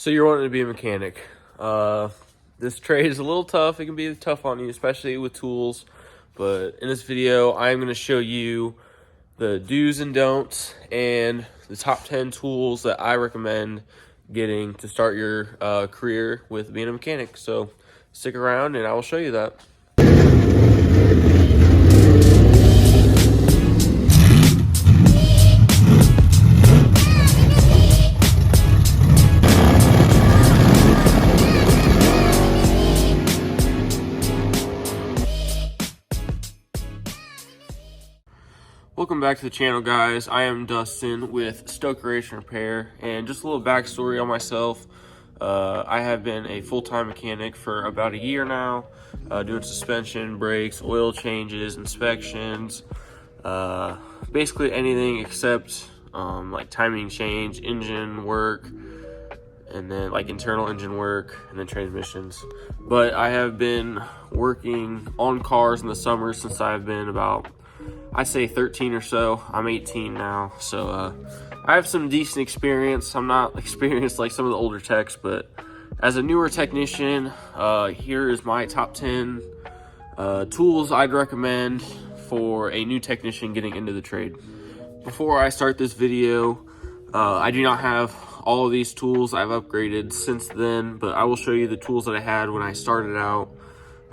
So you're wanting to be a mechanic. This trade is a little tough. It can be tough on you, especially with tools. But in this video, I'm going to show you the do's and don'ts and the top 10 tools that I recommend getting to start your career with being a mechanic. So stick around and I will show you that. Welcome back to the channel, guys. I am Dustin with Stoke Creation Repair, and just a little backstory on myself. I have been a full-time mechanic for about a year now, doing suspension, brakes, oil changes, inspections, basically anything except like timing change, engine work, and then like internal engine work, and then transmissions. But I have been working on cars in the summer since I've been about, I'd say 13 or so. I'm 18 now, so I have some decent experience. I'm not experienced like some of the older techs, but as a newer technician, here is my top 10 tools I'd recommend for a new technician getting into the trade. Before I start this video, I do not have all of these tools. I've upgraded since then, but I will show you the tools that I had when I started out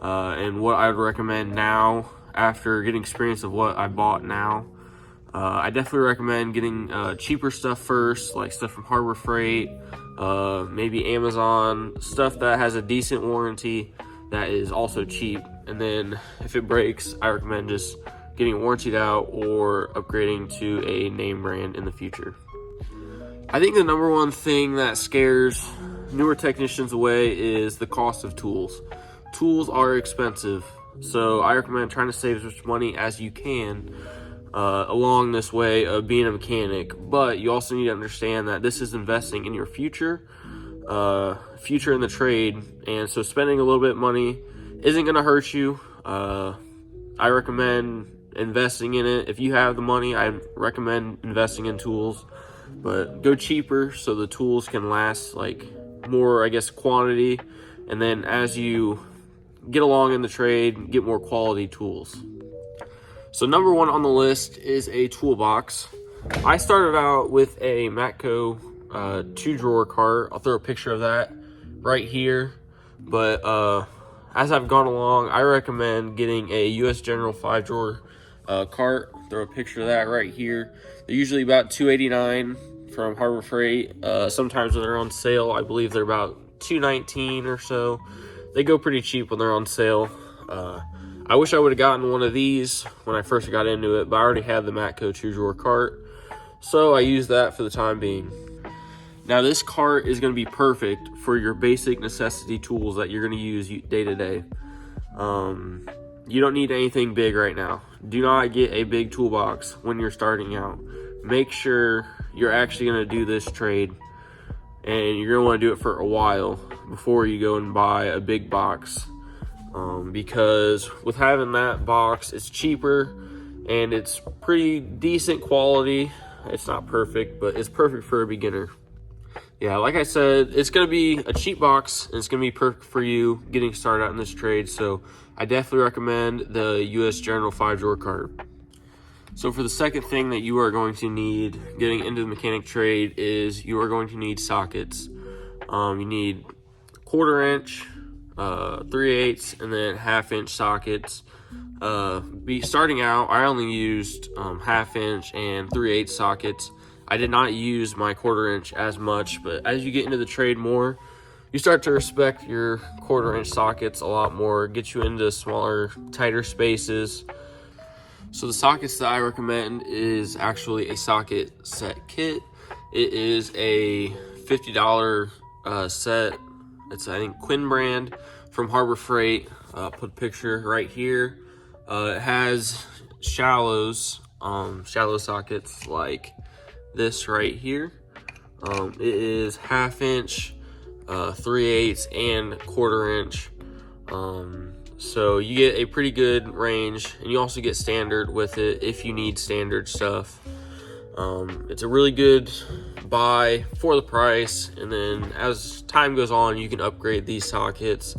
and what I would recommend now after getting experience of what I bought now. I definitely recommend getting cheaper stuff first, like stuff from Harbor Freight, maybe Amazon, stuff that has a decent warranty that is also cheap. And then if it breaks, I recommend just getting warrantied out or upgrading to a name brand in the future. I think the number one thing that scares newer technicians away is the cost of tools. Tools are expensive, so I recommend trying to save as much money as you can along this way of being a mechanic. But you also need to understand that this is investing in your future in the trade, and so spending a little bit of money isn't going to hurt you. I recommend investing in it. If you have the money, I recommend investing in tools, but go cheaper so the tools can last like more, I guess, quantity, and then as you get along in the trade, get more quality tools. So number one on the list is a toolbox. I started out with a Matco 2-drawer cart. I'll throw a picture of that right here. But as I've gone along, I recommend getting a US General 5-drawer cart. Throw a picture of that right here. They're usually about $289 from Harbor Freight. Sometimes when they're on sale, I believe they're about $219 or so. They go pretty cheap when they're on sale. I wish I would have gotten one of these when I first got into it, but I already had the Matco 2-drawer cart, so I used that for the time being. Now this cart is going to be perfect for your basic necessity tools that you're going to use day to day. You don't need anything big right now. Do not get a big toolbox when you're starting out. Make sure you're actually going to do this trade, and you're going to want to do it for a while before you go and buy a big box, because with having that box, it's cheaper and it's pretty decent quality. It's not perfect, but it's perfect for a beginner. Yeah, like I said, it's going to be a cheap box and it's going to be perfect for you getting started out in this trade. So I definitely recommend the US General 5-drawer cart. So for the second thing that you are going to need getting into the mechanic trade is you are going to need sockets. You need 1/4 inch, 3/8, and then 1/2 inch sockets. Starting out, I only used 1/2 inch and 3/8 sockets. I did not use my 1/4 inch as much, but as you get into the trade more, you start to respect your 1/4 inch sockets a lot more. Get you into smaller, tighter spaces. So the sockets that I recommend is actually a socket set kit. It is a $50 set. It's, I think, Quinn brand from Harbor Freight. Put a picture right here. It has shallow sockets like this right here. It is 1/2 inch, 3/8, and 1/4 inch. So you get a pretty good range, and you also get standard with it if you need standard stuff. It's a really good buy for the price, and then as time goes on, you can upgrade these sockets,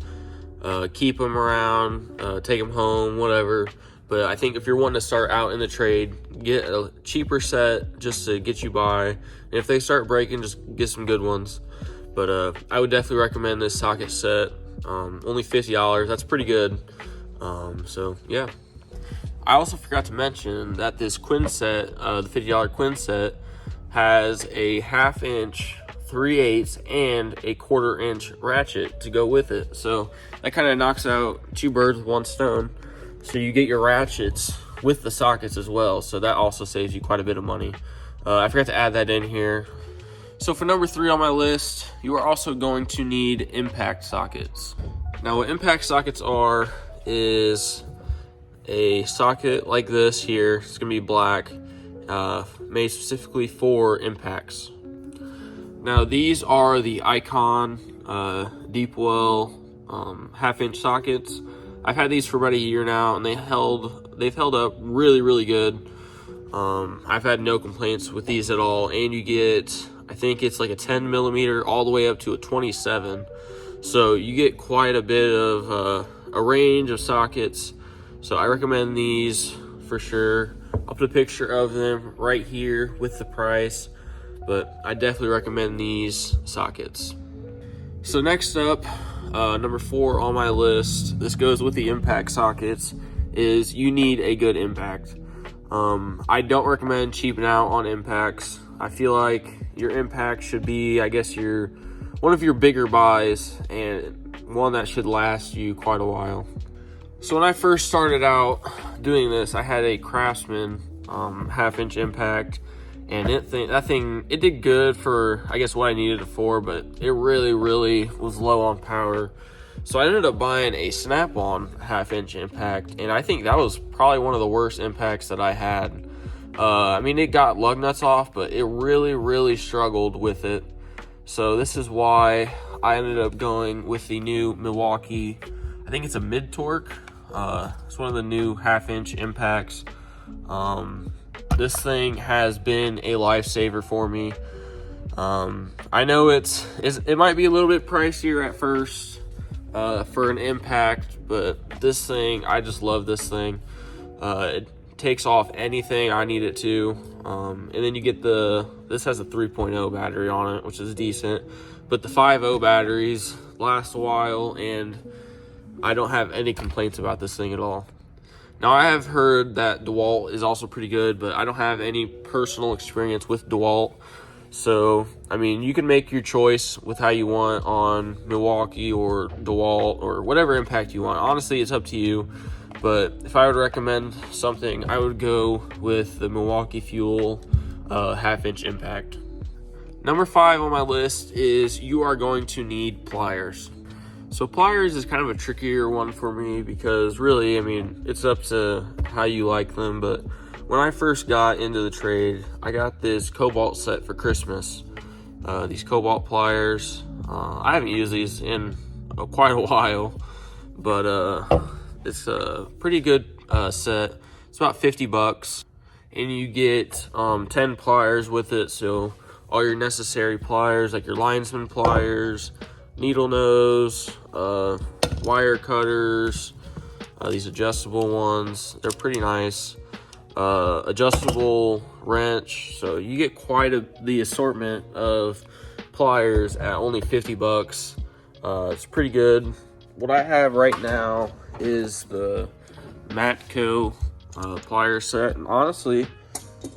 keep them around, take them home, whatever. But I think if you're wanting to start out in the trade, get a cheaper set just to get you by. And if they start breaking, just get some good ones. But I would definitely recommend this socket set. Only $50, that's pretty good. So yeah. I also forgot to mention that this Quinn set, the $50 Quinn set, has a 1/2 inch, 3/8, and a 1/4 inch ratchet to go with it. So that kind of knocks out 2 birds with 1 stone. So you get your ratchets with the sockets as well. So that also saves you quite a bit of money. I forgot to add that in here. So for number 3 on my list, you are also going to need impact sockets. Now what impact sockets are is a socket like this here. It's gonna be black, made specifically for impacts. Now these are the Icon deep well 1/2 inch sockets. I've had these for about a year now, and they've held up really good. I've had no complaints with these at all, and you get, I think it's like a 10 millimeter all the way up to a 27. So you get quite a bit of a range of sockets. So I recommend these for sure. I'll put a picture of them right here with the price, but I definitely recommend these sockets. So next up, number 4 on my list, this goes with the impact sockets, is you need a good impact. I don't recommend cheaping out on impacts. I feel like your impact should be, I guess, one of your bigger buys, and one that should last you quite a while. So when I first started out doing this, I had a Craftsman 1/2 inch impact, and it did good for, I guess, what I needed it for, but it really was low on power. So I ended up buying a Snap-on 1/2 inch impact, and I think that was probably one of the worst impacts that I had. I mean, it got lug nuts off, but it really struggled with it. So this is why I ended up going with the new Milwaukee, I think it's a mid-torque. It's one of the new 1/2 inch impacts. This thing has been a lifesaver for me. I know it might be a little bit pricier at first for an impact, but this thing, I just love this thing. It takes off anything I need it to. And then you get this has a 3.0 battery on it, which is decent, but the 5.0 batteries last a while, and I don't have any complaints about this thing at all. Now I have heard that DeWalt is also pretty good, but I don't have any personal experience with DeWalt. So, I mean, you can make your choice with how you want on Milwaukee or DeWalt or whatever impact you want. Honestly, it's up to you. But if I would recommend something, I would go with the Milwaukee Fuel 1/2 inch impact. Number 5 on my list is you are going to need pliers. So pliers is kind of a trickier one for me because really, I mean, it's up to how you like them. But when I first got into the trade, I got this Cobalt set for Christmas. These Cobalt pliers. I haven't used these in quite a while, but it's a pretty good set. It's about $50, and you get 10 pliers with it. So all your necessary pliers, like your linesman pliers, needle nose, wire cutters, these adjustable ones, they're pretty nice. Adjustable wrench, so you get quite the assortment of pliers at only $50. It's pretty good. What I have right now is the Matco plier set, and honestly,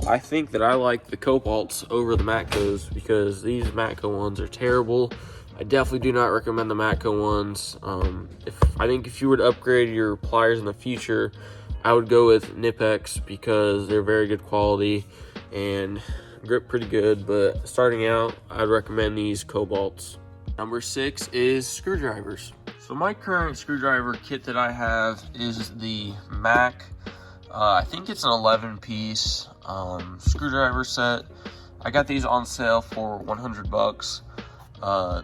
I think that I like the Cobalts over the Matcos because these Matco ones are terrible. I definitely do not recommend the Matco ones. I think if you were to upgrade your pliers in the future, I would go with Nipex because they're very good quality and grip pretty good. But starting out, I'd recommend these Cobalts. Number 6 is screwdrivers. So my current screwdriver kit that I have is the Mac. I think it's an 11-piece screwdriver set. I got these on sale for $100.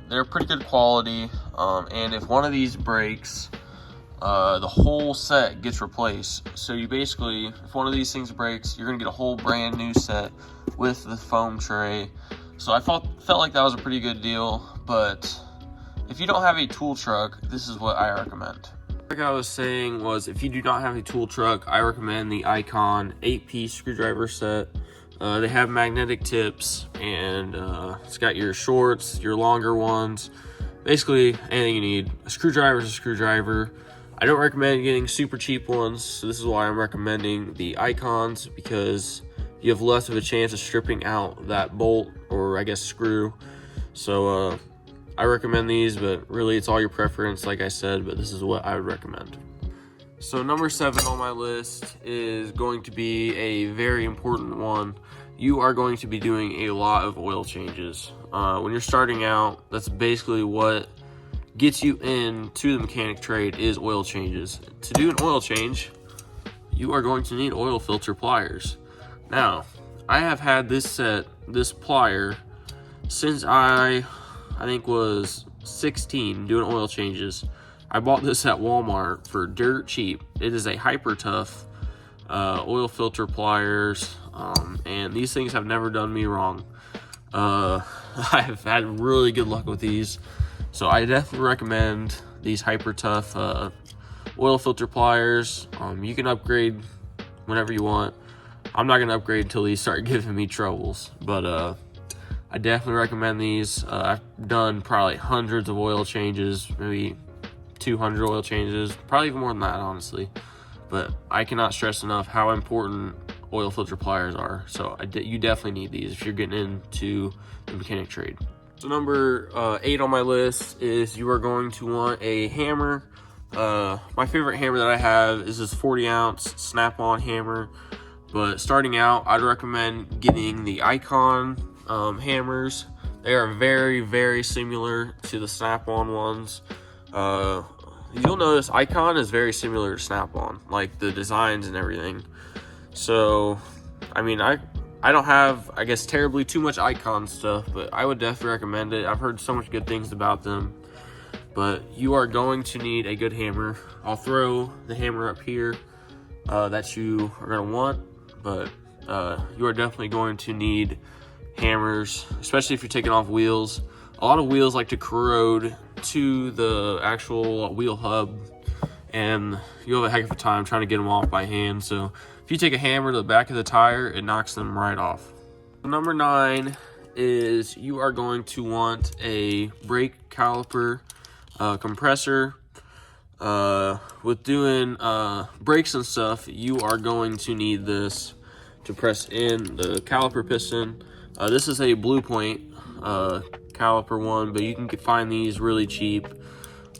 They're pretty good quality, and if one of these breaks, the whole set gets replaced. So you basically, if one of these things breaks, you're gonna get a whole brand new set with the foam tray. So I felt like that was a pretty good deal, but if you don't have a tool truck, this is what I recommend. Like I was saying was, if you do not have a tool truck, I recommend the Icon 8-piece screwdriver set. They have magnetic tips, and it's got your shorts, your longer ones, basically anything you need. A screwdriver is a screwdriver. I don't recommend getting super cheap ones, so this is why I'm recommending the Icons, because you have less of a chance of stripping out that bolt, or I guess screw. So I recommend these, but really it's all your preference, like I said, but this is what I would recommend. So number 7 on my list is going to be a very important one. You are going to be doing a lot of oil changes. When you're starting out, that's basically what gets you into the mechanic trade, is oil changes. To do an oil change, you are going to need oil filter pliers. Now, I have had this plier since I think was 16, doing oil changes. I bought this at Walmart for dirt cheap. It is a hyper tough oil filter pliers, and these things have never done me wrong. I have had really good luck with these, so I definitely recommend these hyper tough oil filter pliers. You can upgrade whenever you want. I'm not gonna upgrade until these start giving me troubles, but I definitely recommend these. I've done probably hundreds of oil changes, maybe 200 oil changes, probably even more than that, honestly. But I cannot stress enough how important oil filter pliers are. So you definitely need these if you're getting into the mechanic trade. So number 8 on my list is you are going to want a hammer. My favorite hammer that I have is this 40-ounce snap-on hammer. But starting out, I'd recommend getting the Icon hammers. They are very, very similar to the snap-on ones. You'll notice Icon is very similar to snap-on, like the designs and everything. So, I mean, I don't have, I guess, terribly too much Icon stuff, but I would definitely recommend it. I've heard so much good things about them. But you are going to need a good hammer. I'll throw the hammer up here that you are going to want, but you are definitely going to need hammers, especially if you're taking off wheels. A lot of wheels like to corrode to the actual wheel hub, and you'll have a heck of a time trying to get them off by hand. So if you take a hammer to the back of the tire, it knocks them right off. Number 9 is you are going to want a brake caliper compressor. With doing brakes and stuff, you are going to need this to press in the caliper piston. This is a Blue Point caliper one, but you can find these really cheap.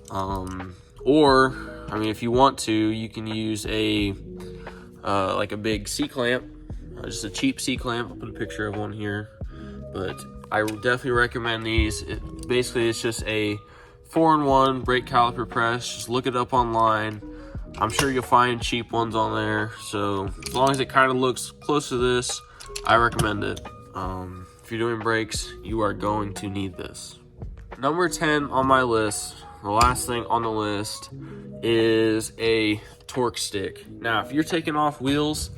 Or, I mean, if you want to, you can use a like a big C-clamp, just a cheap C-clamp. I'll put a picture of one here, but I would definitely recommend these. Basically, it's just a 4-in-1 brake caliper press. Just look it up online. I'm sure you'll find cheap ones on there. So as long as it kind of looks close to this, I recommend it. If you're doing brakes, you are going to need this. Number 10 on my list, the last thing on the list, is a torque stick. Now, if you're taking off wheels,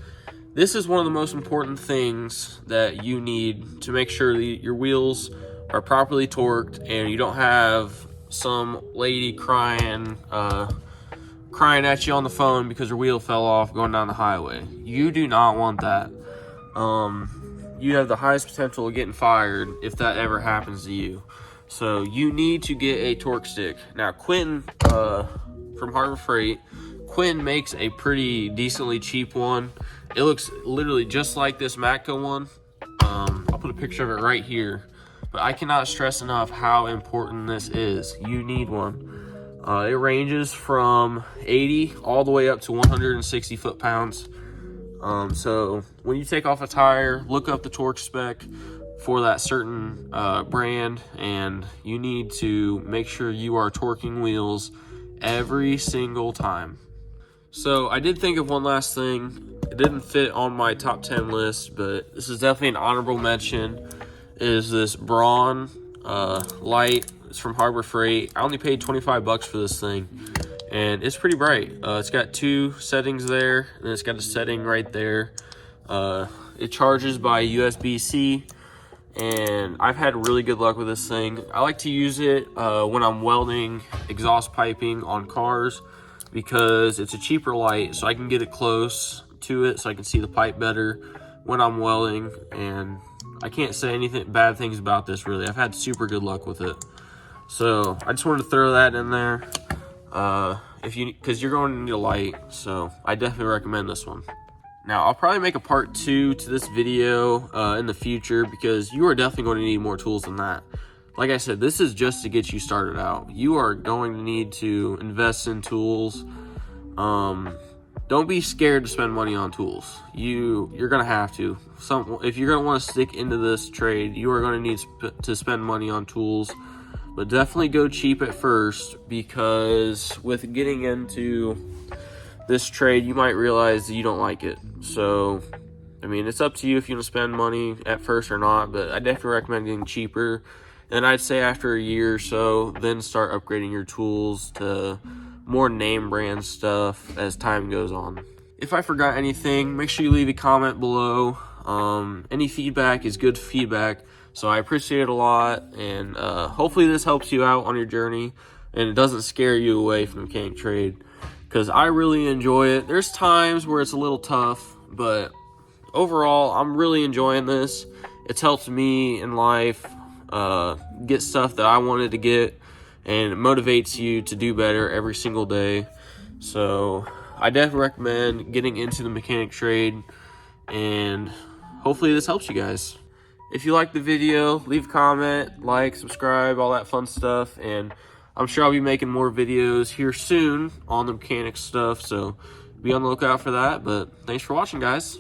this is one of the most important things that you need to make sure that your wheels are properly torqued and you don't have some lady crying at you on the phone because her wheel fell off going down the highway. You do not want that. You have the highest potential of getting fired if that ever happens to you. So you need to get a torque stick. Now, Quinn from Harbor Freight, Quinn makes a pretty decently cheap one. It looks literally just like this Matco one. I'll put a picture of it right here. But I cannot stress enough how important this is. You need one. It ranges from 80 all the way up to 160 foot-pounds. So when you take off a tire, look up the torque spec for that certain brand, and you need to make sure you are torquing wheels every single time. So I did think of one last thing. It didn't fit on my top 10 list, but this is definitely an honorable mention. Is this Braun light. It's from Harbor Freight. I only paid $25 for this thing, and it's pretty bright. It's got 2 settings there, and it's got a setting right there. It charges by USB-C, and I've had really good luck with this thing. I like to use it when I'm welding exhaust piping on cars, because it's a cheaper light, so I can get it close to it so I can see the pipe better when I'm welding. And I can't say anything bad things about this, really. I've had super good luck with it. So I just wanted to throw that in there, because you're going to need a light, so I definitely recommend this one. Now, I'll probably make a part 2 to this video in the future, because you are definitely going to need more tools than that. Like I said, this is just to get you started out. You are going to need to invest in tools. Don't be scared to spend money on tools. You're gonna have to. If you're gonna want to stick into this trade, you are going to need to spend money on tools. But definitely go cheap at first, because with getting into this trade, you might realize that you don't like it. So, I mean, it's up to you if you want to spend money at first or not, but I definitely recommend getting cheaper. And I'd say after a year or so, then start upgrading your tools to more name brand stuff as time goes on. If I forgot anything, make sure you leave a comment below. Any feedback is good feedback, so I appreciate it a lot. And hopefully this helps you out on your journey, and it doesn't scare you away from the mechanic trade, because I really enjoy it. There's times where it's a little tough, but overall, I'm really enjoying this. It's helped me in life get stuff that I wanted to get, and it motivates you to do better every single day. So I definitely recommend getting into the mechanic trade, and hopefully this helps you guys. If you like the video, leave a comment, like, subscribe, all that fun stuff, and I'm sure I'll be making more videos here soon on the mechanic stuff, so be on the lookout for that. But thanks for watching, guys.